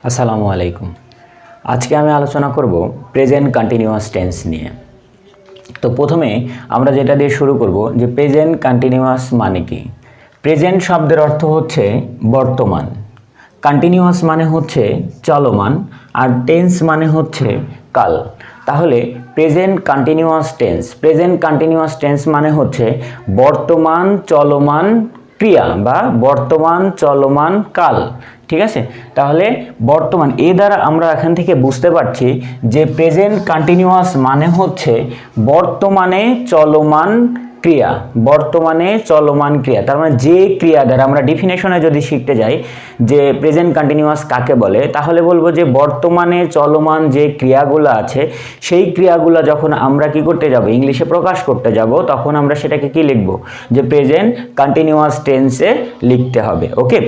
আসসালামু আলাইকুম। আজকে আমি আলোচনা করব প্রেজেন্ট কন্টিনিউয়াস টেন্স নিয়ে। তো প্রথমে আমরা যেটা দিয়ে শুরু করব যে প্রেজেন্ট কন্টিনিউয়াস মানে কি। প্রেজেন্ট শব্দের অর্থ হচ্ছে বর্তমান, কন্টিনিউয়াস মানে হচ্ছে চলমান, আর টেন্স মানে হচ্ছে কাল। তাহলে প্রেজেন্ট কন্টিনিউয়াস টেন্স মানে হচ্ছে বর্তমান চলমান ক্রিয়া বা বর্তমান চলমান কাল। ঠিক আছে, তাহলে বর্তমান এ দ্বারা আমরা এখান থেকে বুঝতে পারছি যে প্রেজেন্ট কন্টিনিউয়াস মানে হচ্ছে বর্তমানে চলমান ক্রিয়া, তার মানে যে ক্রিয়া দ্বারা আমরা ডেফিনেশনে যদি শিখতে যাই যে প্রেজেন্ট কন্টিনিউয়াস কাকে বলে, তাহলে বলবো যে বর্তমানে চলমান যে ক্রিয়াগুলো আছে সেই ক্রিয়াগুলো যখন আমরা কি করতে যাব, ইংলিশে প্রকাশ করতে যাব, তখন আমরা সেটাকে কি লিখব, যে প্রেজেন্ট কন্টিনিউয়াস টেন্সে লিখতে হবে। ওকে,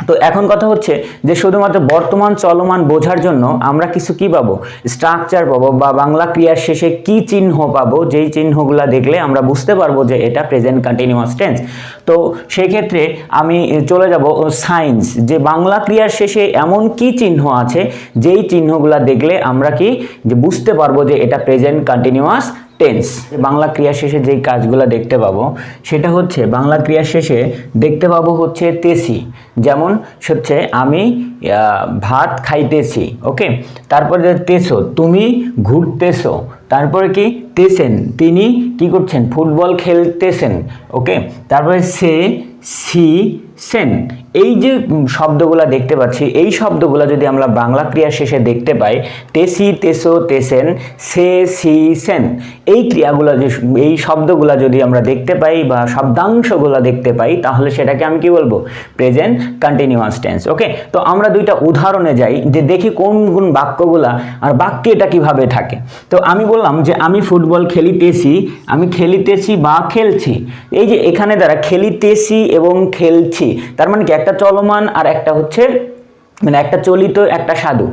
তো এখন কথা হচ্ছে যে শুধুমাত্র বর্তমান চলমান বোঝার জন্য আমরা কিছু কি পাবো, স্ট্রাকচার পাবো বা বাংলা ক্রিয়ার শেষে কি চিহ্ন পাবো, যেই চিহ্নগুলো দেখলে আমরা বুঝতে পারবো যে এটা প্রেজেন্ট কন্টিনিউয়াস টেন্স। তো সেই ক্ষেত্রে আমি চলে যাব সাইন্স, যে বাংলা ক্রিয়ার শেষে এমন কি চিহ্ন আছে যেই চিহ্নগুলো দেখলে আমরা কি যে বুঝতে পারবো যে এটা প্রেজেন্ট কন্টিনিউয়াস টেন্স। বাংলা ক্রিয়া শেষে যেই কাজগুলো দেখতে পাবো সেটা হচ্ছে বাংলা ক্রিয়া শেষে দেখতে পাবো হচ্ছে তেসি, যেমন হচ্ছে আমি ভাত খাইতেছি। ওকে, তারপরে তেসো তুমি ঘুরতেছো, তারপরে কি তেসেন তিনি কি করছেন, ফুটবল খেলতেছেন। ওকে, তারপরে সে সি সেন, এই যে শব্দগুলো দেখতে পাচ্ছি এই শব্দগুলো যদি আমরা বাংলা ক্রিয়ার শেষে দেখতে পাই, তেসি তেসো তেসেন সে সি সেন, এই ক্রিয়াগুলো এই শব্দগুলো যদি আমরা দেখতে পাই বা শব্দাংশগুলো দেখতে পাই, তাহলে সেটাকে আমি কি বলবো, প্রেজেন্ট কন্টিনিউয়াস টেন্স। ওকে, তো আমরা দুইটা উদাহরণে যাই যে দেখি কোন কোন বাক্যগুলা আর বাক্যে এটা কিভাবে থাকে। তো আমি বললাম যে আমি ফুটবল খেলিতেছি, আমি খেলিতেছি বা খেলছি। এই যে এখানে দ্বারা খেলিতেছি এবং খেলছি, তার মানে কি একটা চলমান আর একটা হচ্ছে মানে একটা চলিত একটা সাধু,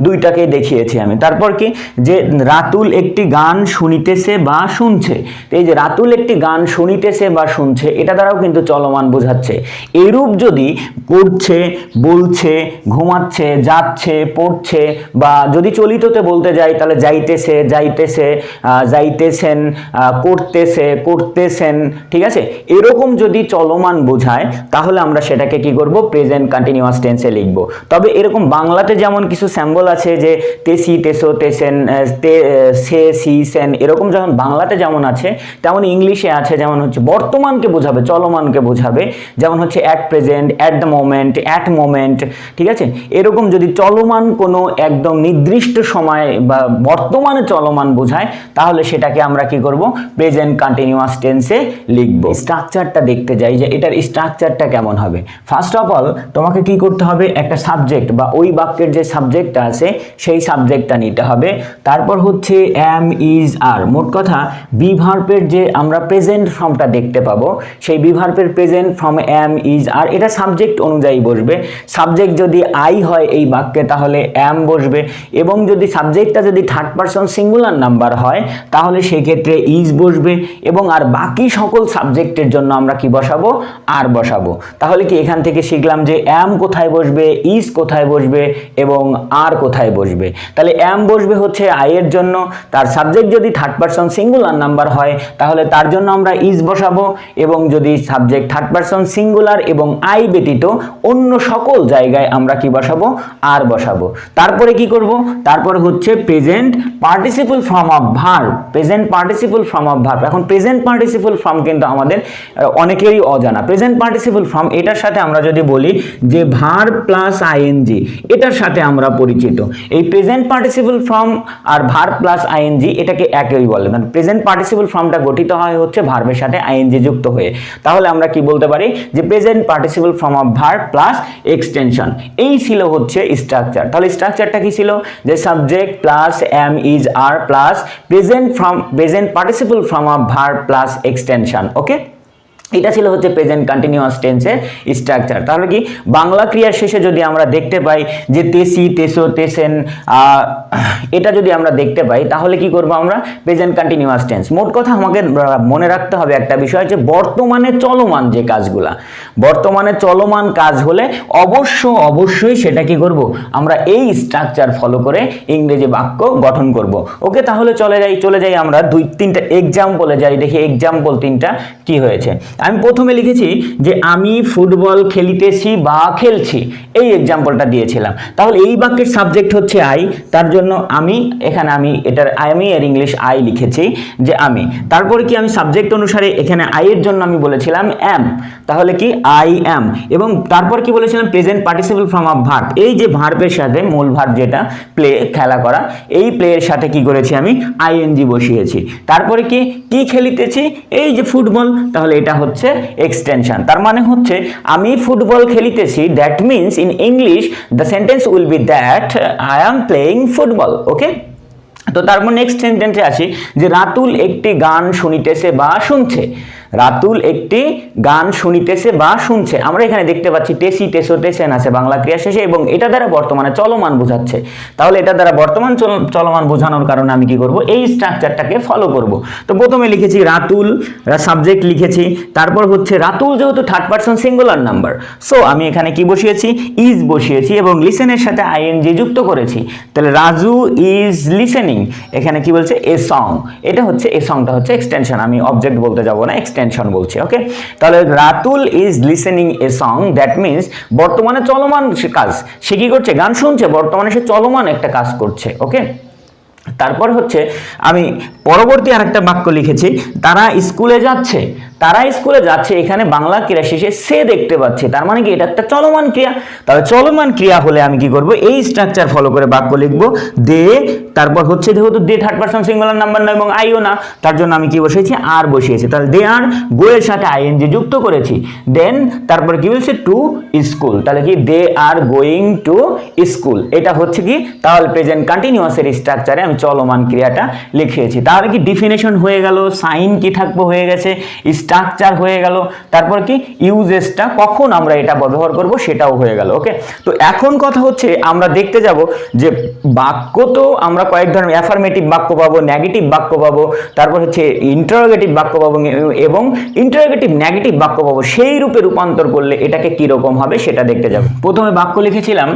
দুইটাকে দেখিয়েছি আমি। তারপর কি যে রাতুল একটি গান শুনিতেছে বা শুনছে, এই যে রাতুল একটি গান শুনিতেছে বা শুনছে এটা দ্বারাও কিন্তু চলমান বোঝাচ্ছে। এরূপ যদি করছে, বলছে, ঘুমাচ্ছে, যাচ্ছে, পড়ছে, বা যদি চলিততে বলতে যাই তাহলে যাইতেছে, যাইতেছেন, করতেছেন। ঠিক আছে, এরকম যদি চলমান বোঝায় তাহলে আমরা সেটাকে কি করব, প্রেজেন্ট কন্টিনিউয়াস টেন্সে লিখব। তবে এরকম বাংলাতে যেমন কিছু স্যাম্বল আছে যে তেসি তেসো তেসেন সে সি সেন, এরকম যখন বাংলাতে যেমন আছে তেমন ইংলিশে আছে, যেমন হচ্ছে বর্তমানকে বোঝাবে, চলমানকে বোঝাবে, যেমন হচ্ছে at present, at the moment, at moment. ঠিক আছে, এরকম যদি চলমান কোনো একদম নির্দিষ্ট সময় বা বর্তমানে চলমান বোঝায় তাহলে সেটাকে আমরা কি করব, প্রেজেন্ট কন্টিনিউয়াস টেন্সে লিখব। স্ট্রাকচারটা দেখতে যাই যে এটার স্ট্রাকচারটা কেমন হবে। ফার্স্ট অফ অল তোমাকে কি করতে হবে, একটা সাবজেক্ট বা ওই বাক্যের যে সাবজেক্টটা আছে সেই সাবজেক্টটা নিতে হবে। তারপর হচ্ছে এম ইজ আর, মোট কথা বি ভার্বের যে আমরা প্রেজেন্ট ফর্মটা দেখতে পাবো সেই বি ভার্বের প্রেজেন্ট ফর্ম এম ইজ আর, এটা সাবজেক্ট অনুযায়ী বসবে। সাবজেক্ট যদি আই হয় এই বাক্যে তাহলে এম বসবে, এবং যদি সাবজেক্টটা যদি থার্ড পারসন সিঙ্গুলার নাম্বার হয় তাহলে সেক্ষেত্রে ইজ বসবে, এবং আর বাকি সকল সাবজেক্টের জন্য আমরা কি বসাবো, আর বসাবো। তাহলে কি এখান থেকে শিখলাম যে এম কোথায় বসবে, ইজ কোথায় বসবে এবং আর কোথায় বসবে। তাহলে এম বসবে হচ্ছে আই এর জন্য, তার সাবজেক্ট যদি থার্ড পারসন সিঙ্গুলার নাম্বার হয় তাহলে তার জন্য আমরা ইজ বসাবো, এবং যদি সাবজেক্ট থার্ড পারসন সিঙ্গুলার এবং আই ব্যতীত অন্য সকল জায়গায় আমরা কি বসাবো, আর বসাবো। তারপরে কি করব, তারপরে হচ্ছে present participle form of verb, present participle form of verb. এখন প্রেজেন্ট পার্টিসিপল ফর্ম কিন্তু আমাদের অনেকেরই অজানা। প্রেজেন্ট পার্টিসিপল ফর্ম এটার সাথে আমরা যদি বলি যে ভার্ব প্লাস আইএনজি, এটার সাথে আমরা পরিচিত। এই প্রেজেন্ট পার্টিসিপল ফর্ম আর ভার্ব প্লাস আইএনজি এটাকে একই বলে, মানে প্রেজেন্ট পার্টিসিপল ফর্মটা গঠিত হয় হচ্ছে ভার্বের সাথে আইএনজি যুক্ত হয়ে। তাহলে আমরা কি বলতে পারি যে present participle form of verb plus extension, এই ছিল হচ্ছে স্ট্রাকচার। তাহলে স্ট্রাকচারটা কি ছিল, যে subject plus am is are plus present participle form of verb plus extension. Okay, এটা ছিল হচ্ছে প্রেজেন্ট কন্টিনিউয়াস টেন্সের স্ট্রাকচার। তাহলে কি বাংলা ক্রিয়ার শেষে যদি আমরা দেখতে পাই যে তেসি, তেসো, তেসেন, এটা যদি আমরা দেখতে পাই তাহলে কি করব আমরা প্রেজেন্ট কন্টিনিউয়াস টেন্স। মোট কথা আমাকে মনে রাখতে হবে একটা বিষয় যে বর্তমানে চলমান যে কাজগুলা, বর্তমানে চলমান কাজ হলে অবশ্যই সেটা কি করব আমরা এই স্ট্রাকচার ফলো করে ইংরেজি বাক্য গঠন করব। ওকে, তাহলে চলে যাই আমরা 2-3টা এক্সাম্পলে যাই, দেখি এক্সাম্পল 3টা কি হয়েছে। আমি প্রথমে লিখেছি যে আমি ফুটবল খেলিতেছি বা খেলছি, এই এক্সাম্পলটা দিয়েছিলাম। তাহলে এই বাক্যের সাবজেক্ট হচ্ছে আই, তার জন্য আমি এটার আমি এর ইংলিশ আই লিখেছি যে আমি। তারপরে কি আমি সাবজেক্ট অনুসারে এখানে আই এর জন্য আমি বলেছিলাম অ্যাম, তাহলে কি আই অ্যাম। এবং তারপর কি বলেছিলাম present participle form of verb, এই যে ভার্বের সাথে মূল ভার্ব যেটা প্লে, খেলা করা, এই প্লে এর সাথে কি করেছি আমি আইএনজি বসিয়েছি। তারপরে কি খেলিতেছি, এই যে ফুটবল, তাহলে এটা হচ্ছে এক্সটেনশন। তার মানে হচ্ছে আমি ফুটবল খেলিতেছি, that means in English the sentence will be that I am playing football. Okay, তো তারপর নেক্সট সেন্টেন্সে আসি যে রাতুল একটি গান শুনিতেছে বা শুনছে। রাতুল একটি গান শুনিতেছে বা শুনছে, আমরা এখানে দেখতে পাচ্ছি তেসি, তেসো, তেসেন আছে বাংলা ক্রিয়া শেষে এবং এটা দ্বারা বর্তমানে চলমান বোঝাচ্ছে। তাহলে এটা দ্বারা বর্তমান চলমান বোঝানোর কারণে আমি কি করব এই স্ট্রাকচারটাকে ফলো করব। তো প্রথমে লিখেছি রাতুল, সাবজেক্ট লিখেছি, তারপর হচ্ছে রাতুল যেহেতু third person singular number, so আমি এখানে কি বসিয়েছি ইজ বসিয়েছি এবং লিসেনের সাথে আইএনজি যুক্ত করেছি। তাহলে রাজু ইজ লিসেনিং, এখানে কি বলছে এ সং, এটা হচ্ছে এ সংটা হচ্ছে এক্সটেনশন, আমি অবজেক্ট বলতে যাব না, এক্সটেনশন বলছি। ওকে, তাহলে Ratul is listening a song, that means বর্তমানে চলমান কাজ, সে কি করছে গান শুনছে, বর্তমানে সে চলমান একটা কাজ করছে। ওকে, তারপর হচ্ছে আমি পরবর্তী আরেকটা বাক্য লিখেছি তারা স্কুলে যাচ্ছে। তারা স্কুলে যাচ্ছে, এখানে বাংলা ক্রিয়া শেষে সে দেখতে পাচ্ছি, তার মানে কি এটা একটা চলমান ক্রিয়া। তাহলে চলমান ক্রিয়া হলে আমি কি করব এই স্ট্রাকচার ফলো করে বাক্য লিখব দে, তারপর হচ্ছে যেহেতু দে থার্ড পারসন সিঙ্গুলার নাম্বার না এবং আইও না, তার জন্য আমি কি বসিয়েছি আর বসিয়েছি। তাহলে দে আর গো এর সাথে আইএনজি যুক্ত করেছি, দেন তারপর কি বলছে টু স্কুল, তাহলে কি দে আর গোয়িং টু স্কুল, এটা হচ্ছে কি তাহলে প্রেজেন্ট কন্টিনিউয়াসের স্ট্রাকচারে আমি চলমান ক্রিয়াটা লিখিয়েছি। তাহলে কি ডিফিনেশন হয়ে গেল, সাইন কি থাকবো হয়ে গেছে, স্ট্রাকচার হয়ে গেল, তারপর কি ইউজেসটা কখন আমরা এটা ব্যবহার করব সেটাও হয়ে গেল। ওকে, তো এখন কথা হচ্ছে আমরা দেখতে যাব যে বাক্য তো আমরা কয়েক ধরনের অ্যাফার্মেটিভ বাক্য পাবো, নেগেটিভ বাক্য পাবো, তারপর হচ্ছে ইন্টারোগেটিভ বাক্য পাবো এবং ইন্টারোগেটিভ নেগেটিভ বাক্য পাবো, সেই রূপে রূপান্তর করলে এটাকে কিরকম হবে সেটা দেখতে যাব। প্রথমে বাক্য লিখেছিলাম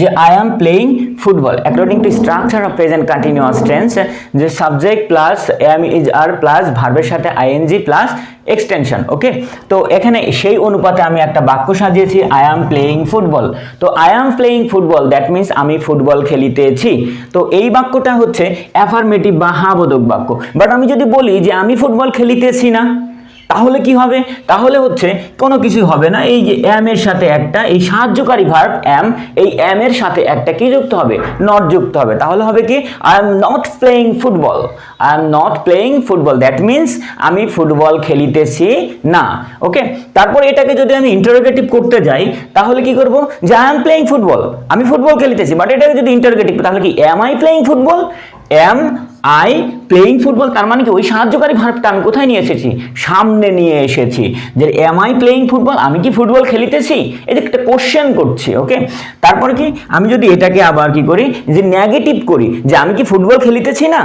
যে I am playing football, according to structure of present continuous tense, যে subject plus am is are plus ভার্বের সাথে আইএনজি প্লাস এক্সটেনশন। ওকে, তো এখানে সেই অনুপাতে আমি একটা বাক্য সাজিয়েছি আই এম প্লেইং ফুটবল। তো I am playing football that means আমি ফুটবল খেলিতেছি। তো এই বাক্যটা হচ্ছে অ্যাফার্মেটিভ বা হ্যাঁ বোধক বাক্য। বাট আমি যদি বলি যে আমি ফুটবল খেলিতেছি না, তাহলে কি হবে, তাহলে হচ্ছে কোনো কিছু হবে না। এই যে এম এর সাথে একটা এই সাহায্যকারী ভার্ব এম, এই এম এর সাথে একটা কি যুক্ত হবে, নট যুক্ত হবে। তাহলে হবে কি I am not playing football, I am not playing football that means আমি ফুটবল খেলিতেছি না। ওকে, তারপর এটাকে যদি আমি ইন্টারোগেটিভ করতে যাই তাহলে কি করব যে আই এম প্লেইং ফুটবল, আমি ফুটবল খেলিতেছি, বাট এটাকে যদি ইন্টারোগেটিভ তাহলে কি am I playing football, am I playing football, তার মানে কি ওই সাহায্যকারী ভার্বটা আমি কোথায় নিয়ে এসেছি, সামনে নিয়ে এসেছি, যে এম আই প্লেইং ফুটবল, আমি কি ফুটবল খেলিতেছি, এই যে একটা কোশ্চেন করছি। ওকে, তারপরে কি আমি যদি এটাকে আবার কি করি যে নেগেটিভ করি যে আমি কি ফুটবল খেলিতেছি না,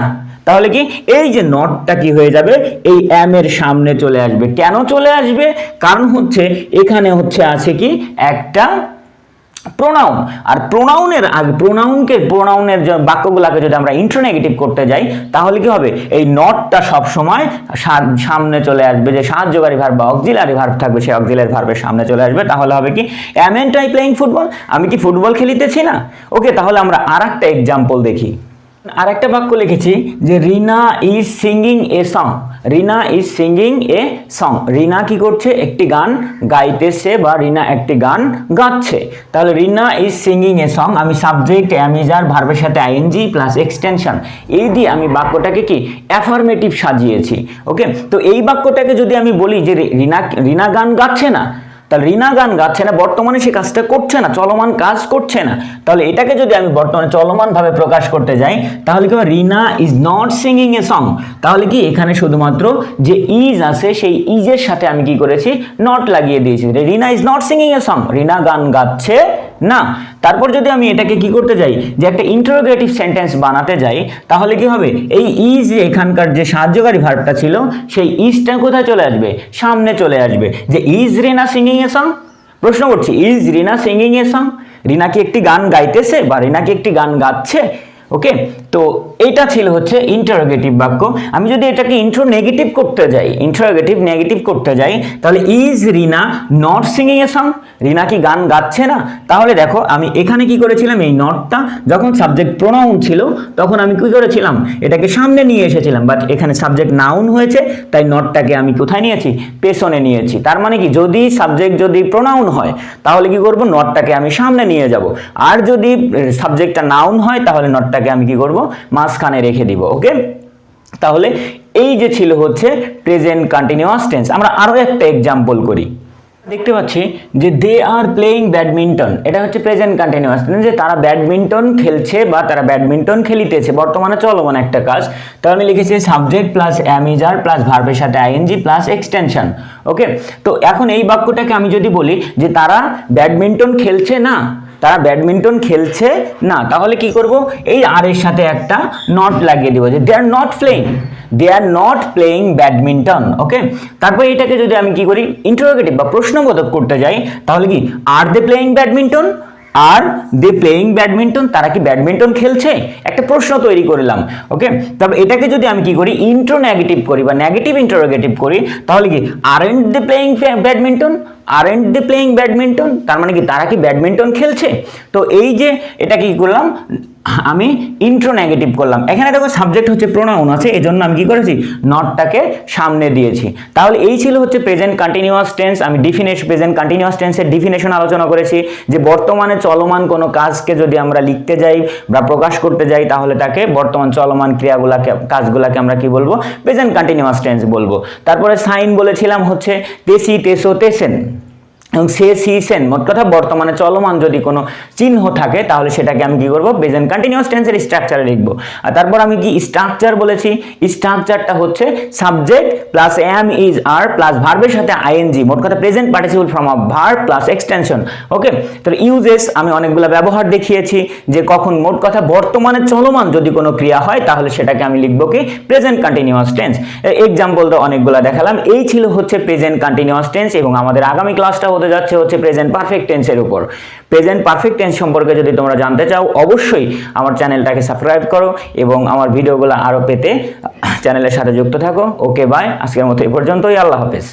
তাহলে কি এই যে নটটা কি হয়ে যাবে এই এম এর সামনে চলে আসবে। কেন চলে আসবে, কারণ হচ্ছে এখানে হচ্ছে আছে কি একটা প্রোনাউন, আর প্রোনাউনের আগে প্রোনাউনের বাক্যগুলোকে যদি আমরা ইন্ট্রোনেগেটিভ করতে যাই তাহলে কি হবে এই নটটা সব সময় সামনে চলে আসবে, যে সাহায্যকারী ভার্ব বা অক্সিলারি ভার্ব থাকবে সেই অক্সিলারি ভার্বের সামনে চলে আসবে। তাহলে হবে কি অ্যামন্ট আই প্লেইং ফুটবল, আমি কি ফুটবল খেলিতেছি না। ওকে, তাহলে আমরা আরেকটা এক্সাম্পল দেখি। আরেকটা বাক্য লিখেছি যে Rina is singing a song, Rina is singing a song, Rina কি করছে একটি গান গাইতেছে বা রিনা একটি গান গাচ্ছে। তাহলে রিনা ইজ সিঙ্গিং এ সং, আমি সাবজেক্ট এম ইজ আর ভার্বের সাথে আইএনজি প্লাস এক্সটেনশন, এই দিয়ে আমি বাক্যটাকে কি অ্যাফার্মেটিভ সাজিয়েছি। ওকে, তো এই বাক্যটাকে যদি আমি বলি যে রিনা গান গাচ্ছে না, তাহলে রিনা গান গাচ্ছে না, বর্তমানে সে কাজটা করছে না, চলমান কাজ করছে না। তাহলে এটাকে যদি আমি বর্তমানে চলমান ভাবে প্রকাশ করতে যাই তাহলে কি হবে, Rina is not singing a song. তাহলে কি এখানে শুধুমাত্র যে ইজ আছে সেই ইজের সাথে আমি কি করেছি, নট লাগিয়ে দিয়েছি। Rina is not singing a song, Rina গান গাচ্ছে না। তারপর যদি আমি এটাকে কি করতে যাই, যে একটা ইন্টারোগেটিভ সেন্টেন্স বানাতে যাই, তাহলে কি হবে, এই ইজ এখানকার যে সাহায্যকারী ভার্বটা ছিল সেই ইজটা কোথায় চলে আসবে, সামনে চলে আসবে। যে is Rina singing a song, প্রশ্ন করছি, is Rina singing a song, Rina কি একটি গান গাইতেছে বা রিনা কি একটি গান গাচ্ছে। ওকে, তো এটা ছিল হচ্ছে ইন্টারোগেটিভ বাক্য। আমি যদি এটাকে ইন্ট্রোনেগেটিভ করতে যাই, ইন্টারোগেটিভ নেগেটিভ করতে যাই, তাহলে is Rina not singing a song, Rina কি গান গাচ্ছে না। তাহলে দেখো আমি এখানে কি করেছিলাম, এই নটটা যখন সাবজেক্ট প্রোনাউন ছিল তখন আমি কি করেছিলাম, এটাকে সামনে নিয়ে এসেছিলাম, বাট এখানে সাবজেক্ট নাউন হয়েছে তাই নটটাকে আমি কোথায় নিয়েছি, পেছনে নিয়েছি। তার মানে কি, যদি সাবজেক্ট যদি প্রোনাউন হয় তাহলে কি করব, নটটাকে আমি সামনে নিয়ে যাব, আর যদি সাবজেক্টটা নাউন হয় তাহলে নটটাকে আমি কি করব, মাঝখানে রেখে দিব। ওকে, তাহলে এই যে ছিল হচ্ছে প্রেজেন্ট কন্টিনিউয়াস টেন্স। আমরা আরো একটা এক্সাম্পল করি। দেখতে পাচ্ছি যে দে আর প্লেইং ব্যাডমিন্টন, এটা হচ্ছে প্রেজেন্ট কন্টিনিউয়াস টেন্স, যে তারা ব্যাডমিন্টন খেলছে বা তারা ব্যাডমিন্টন খেলিতেছে, বর্তমানে চলমান একটা কাজ। তাহলে আমি লিখেছি subject plus am is are plus ভার্বের সাথে আইএনজি প্লাস এক্সটেনশন। ওকে, তো এখন এই বাক্যটাকে আমি যদি বলি যে তারা ব্যাডমিন্টন খেলছে না, তারা ব্যাডমিন্টন খেলছে না, তাহলে কি করব, এই আর এর সাথে একটা নট লাগিয়ে দিব, যে they are not playing, they are not playing badminton. Okay, তারপর এটাকে যদি আমি কি করি, ইন্টারোগেটিভ বা প্রশ্নবোধক করতে যাই, তাহলে কি, are they playing badminton, are they playing badminton, তারা কি ব্যাডমিন্টন খেলছে, একটা প্রশ্ন তৈরি করলাম। ওকে, তবে এটাকে যদি আমি কি করি, ইন্ট্রোনেগেটিভ করি বা নেগেটিভ ইন্টারোগেটিভ করি, তাহলে কি, aren't they playing badminton, aren't they playing badminton, তার মানে কি, তারা কি ব্যাডমিন্টন খেলছে। তো এই যে এটা কি করলাম, আমি ইন্ট্রোনেগেটিভ করলাম। এখানে দেখো সাবজেক্ট হচ্ছে প্রোনাউন আছে, এজন্য আমি কি করেছি, নটটাকে সামনে দিয়েছি। তাহলে এই ছিল হচ্ছে প্রেজেন্ট কন্টিনিউয়াস টেন্স। আমি প্রেজেন্ট কন্টিনিউয়াস টেন্সের ডিফিনেশন আলোচনা করেছি, যে বর্তমানে চলমান কোনো কাজকে যদি আমরা লিখতে যাই বা প্রকাশ করতে যাই তাহলে তাকে বর্তমান চলমান কাজগুলাকে আমরা কি বলবো, প্রেজেন্ট কন্টিনিউয়াস টেন্স বলবো। তারপরে সাইন বলেছিলাম হচ্ছে তেসি, তেসো, তেসেন এবং সে, সি, সেন, মোট কথা বর্তমানে চলমান যদি কোনো চিহ্ন থাকে তাহলে সেটাকে আমি কি করব, প্রেজেন্ট কন্টিনিউয়াস টেন্সের স্ট্রাকচারে লিখব। আর তারপর আমি কি স্ট্রাকচার বলেছি, স্ট্রাকচারটা হচ্ছে subject plus am is are plus ভার্বের সাথে আইএনজি, মোট কথা present participle form of verb plus extension. Okay, তো ইউজেস আমি অনেকগুলো ব্যবহার দেখিয়েছি, যে কখন মোট কথা বর্তমানে চলমান যদি কোনো ক্রিয়া হয় তাহলে সেটাকে আমি লিখব কি, প্রেজেন্ট কন্টিনিউয়াস টেন্স। এক্সাম্পল তো অনেকগুলো দেখালাম। এই ছিল হচ্ছে প্রেজেন্ট কন্টিনিউয়াস টেন্স, এবং আমাদের আগামী ক্লাসটা যাচ্ছে হচ্ছে প্রেজেন্ট পারফেক্ট টেন্সের উপর। প্রেজেন্ট পারফেক্ট টেন্স সম্পর্কে যদি তোমরা জানতে চাও অবশ্যই আমার চ্যানেলটাকে সাবস্ক্রাইব করো এবং আমার ভিডিওগুলো আরো পেতে চ্যানেলের সাথে যুক্ত থাকো। ওকে, বাই, আজকের মতো এই পর্যন্তই, আল্লাহ হাফেজ।